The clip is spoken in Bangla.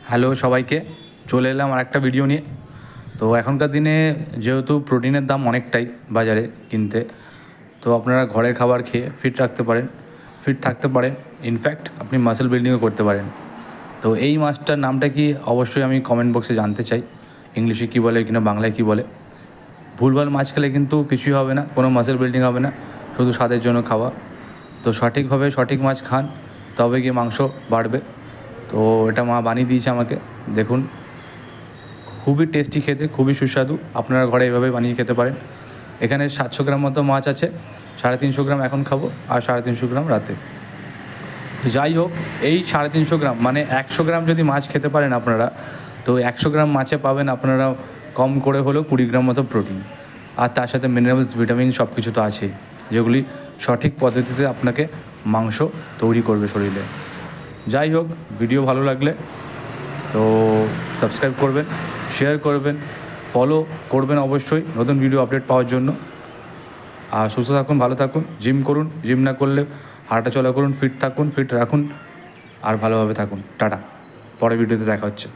হ্যালো সবাইকে, চলে এলাম আর একটা ভিডিও নিয়ে। তো এখনকার দিনে যেহেতু প্রোটিনের দাম অনেকটাই বাজারে কিনতে, তো আপনারা ঘরের খাবার খেয়ে ফিট রাখতে পারেন, ফিট থাকতে পারেন। ইনফ্যাক্ট আপনি মাসেল বিল্ডিংও করতে পারেন। তো এই মাছটার নামটা কি অবশ্যই আমি কমেন্ট বক্সে জানতে চাই, ইংলিশে কী বলে কিনা বাংলায় কী বলে। ভুলভাল মাছ খেলে কিন্তু কিছুই হবে না, কোনো মাসেল বিল্ডিং হবে না, শুধু স্বাদের জন্য খাওয়া। তো সঠিকভাবে সঠিক মাছ খান, তবে গিয়ে মাংস বাড়বে। তো এটা মা বানিয়ে দিয়েছে আমাকে, দেখুন খুবই টেস্টি খেতে, খুবই সুস্বাদু। আপনারা ঘরে এভাবে বানিয়ে খেতে পারেন। এখানে 700 গ্রাম মতো মাছ আছে, 350 গ্রাম এখন খাবো আর 350 গ্রাম রাতে। যাই হোক, এই 350 গ্রাম মানে 100 গ্রাম যদি মাছ খেতে পারেন আপনারা, তো 100 গ্রাম মাছে পাবেন আপনারা কম করে হলেও 20 গ্রাম মতো প্রোটিন, আর তার সাথে মিনারেলস, ভিটামিন সব কিছু তো আছেই, যেগুলি সঠিক পদ্ধতিতে আপনাকে মাংস তৈরি করবে শরীরে। যাই হোক, ভিডিও ভালো লাগলে তো সাবস্ক্রাইব করবেন, শেয়ার করবেন, ফলো করবেন অবশ্যই নতুন ভিডিও আপডেট পাওয়ার জন্য। আর সুস্থ থাকুন, ভালো থাকুন, জিম করুন, জিম না করলে হাঁটা চলা করুন, ফিট থাকুন, ফিট রাখুন আর ভালোভাবে থাকুন। টাটা, পরের ভিডিওতে দেখা হচ্ছে।